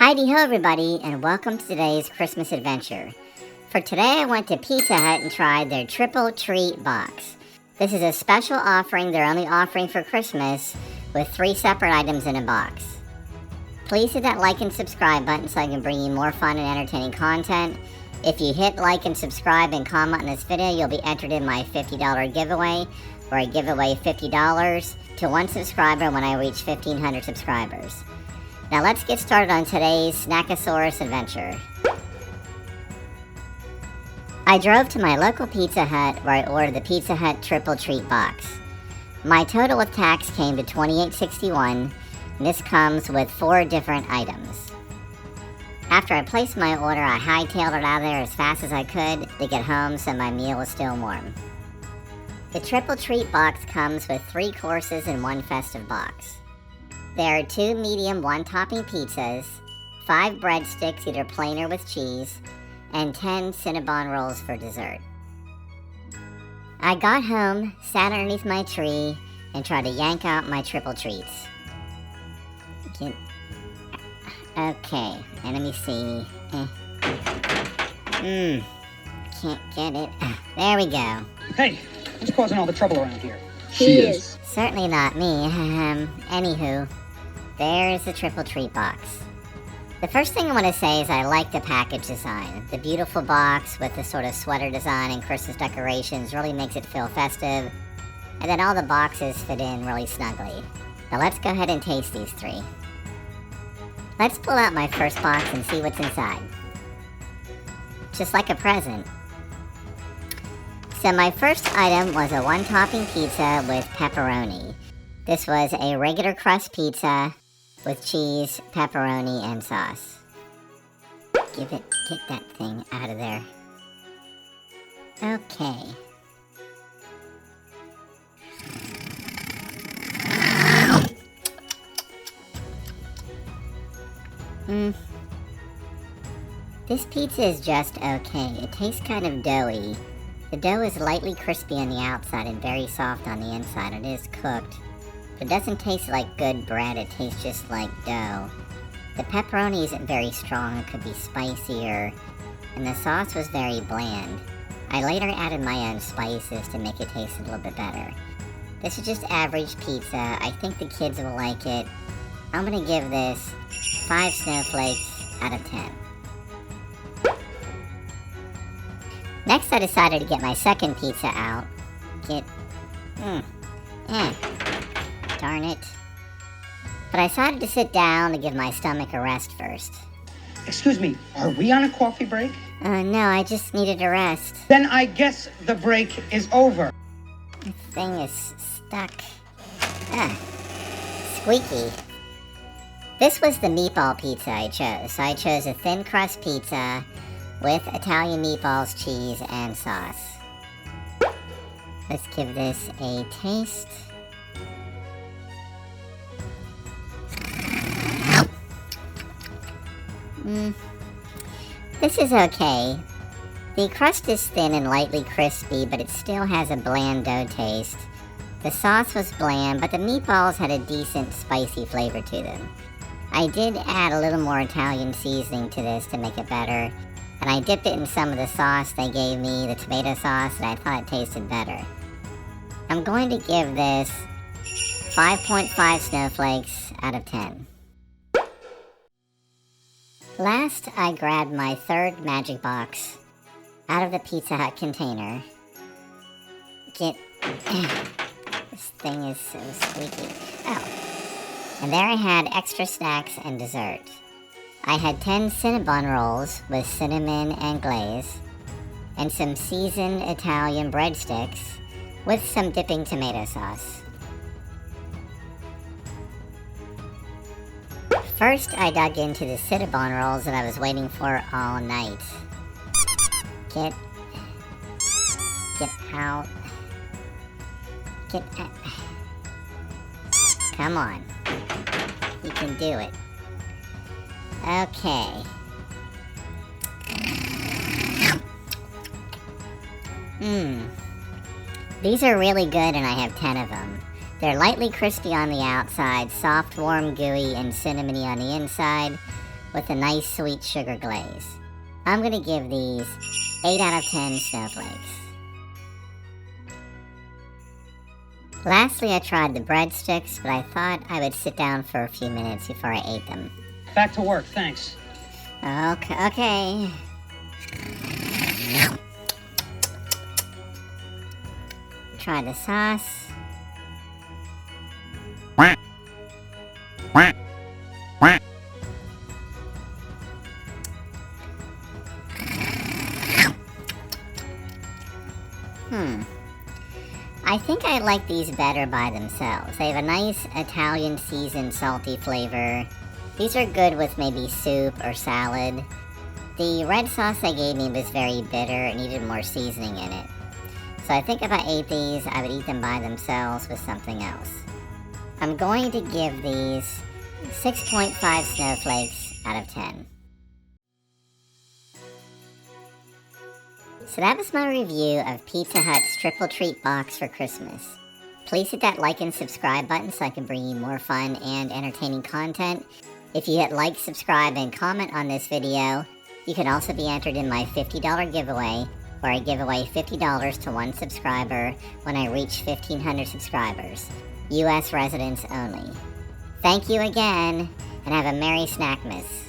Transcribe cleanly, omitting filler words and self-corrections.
Heidi-ho everybody, and welcome to today's Christmas adventure. For today I went to Pizza Hut and tried their Triple Treat Box. This is a special offering they're only offering for Christmas with 3 separate items in a box. Please hit that like and subscribe button so I can bring you more fun and entertaining content. If you hit like and subscribe and comment on this video, you'll be entered in my $50 giveaway, where I give away $50 to one subscriber when I reach 1,500 subscribers. Now let's get started on today's Snackosaurus adventure. I drove to my local Pizza Hut where I ordered the Pizza Hut Triple Treat Box. My total with tax came to $28.61, and this comes with 4 different items. After I placed my order, I hightailed it out of there as fast as I could to get home so my meal was still warm. The Triple Treat Box comes with 3 courses and 1 festive box. There are 2 medium 1-topping pizzas, 5 breadsticks either plain or with cheese, and 10 Cinnabon rolls for dessert. I got home, sat underneath my tree, and tried to yank out my triple treats. Okay, and let me see. Can't get it. There we go. Hey, who's causing all the trouble around here? She is. Certainly not me. Anywho, there's the Triple Treat Box. The first thing I want to say is I like the package design. The beautiful box with the sort of sweater design and Christmas decorations really makes it feel festive. And then all the boxes fit in really snugly. Now let's go ahead and taste these 3. Let's pull out my first box and see what's inside. Just like a present. So my first item was a 1-topping pizza with pepperoni. This was a regular crust pizza with cheese, pepperoni, and sauce. Get that thing out of there. Okay. This pizza is just okay. It tastes kind of doughy. The dough is lightly crispy on the outside and very soft on the inside. It is cooked. But it doesn't taste like good bread, it tastes just like dough. The pepperoni isn't very strong, it could be spicier. And the sauce was very bland. I later added my own spices to make it taste a little bit better. This is just average pizza. I think the kids will like it. I'm gonna give this 5 snowflakes out of 10. Next, I decided to get my second pizza out. Darn it. But I decided to sit down to give my stomach a rest first. Excuse me, are we on a coffee break? No, I just needed a rest. Then I guess the break is over. The thing is stuck. Squeaky. This was the meatball pizza I chose. So I chose a thin crust pizza with Italian meatballs, cheese, and sauce. Let's give this a taste. This is okay. The crust is thin and lightly crispy, but it still has a bland dough taste. The sauce was bland, but the meatballs had a decent spicy flavor to them. I did add a little more Italian seasoning to this to make it better. And I dipped it in some of the sauce they gave me, the tomato sauce, and I thought it tasted better. I'm going to give this 5.5 snowflakes out of 10. Last, I grabbed my 3rd magic box out of the Pizza Hut container. This thing is so squeaky. Oh. And there I had extra snacks and dessert. I had 10 Cinnabon rolls with cinnamon and glaze, and some seasoned Italian breadsticks with some dipping tomato sauce. First, I dug into the Cinnabon rolls that I was waiting for all night. Get out. Come on. You can do it. Okay. These are really good and I have 10 of them. They're lightly crispy on the outside, soft, warm, gooey, and cinnamony on the inside. with a nice sweet sugar glaze. I'm gonna give these 8 out of 10 snowflakes. Lastly, I tried the breadsticks, but I thought I would sit down for a few minutes before I ate them. Back to work, thanks. Okay. Try the sauce. I think I like these better by themselves. They have a nice Italian seasoned salty flavor. These are good with maybe soup or salad. The red sauce they gave me was very bitter and needed more seasoning in it. So I think if I ate these, I would eat them by themselves with something else. I'm going to give these 6.5 snowflakes out of 10. So that was my review of Pizza Hut's Triple Treat Box for Christmas. Please hit that like and subscribe button so I can bring you more fun and entertaining content. If you hit like, subscribe, and comment on this video, you can also be entered in my $50 giveaway, where I give away $50 to one subscriber when I reach 1,500 subscribers. US residents only. Thank you again, and have a Merry Snackmas.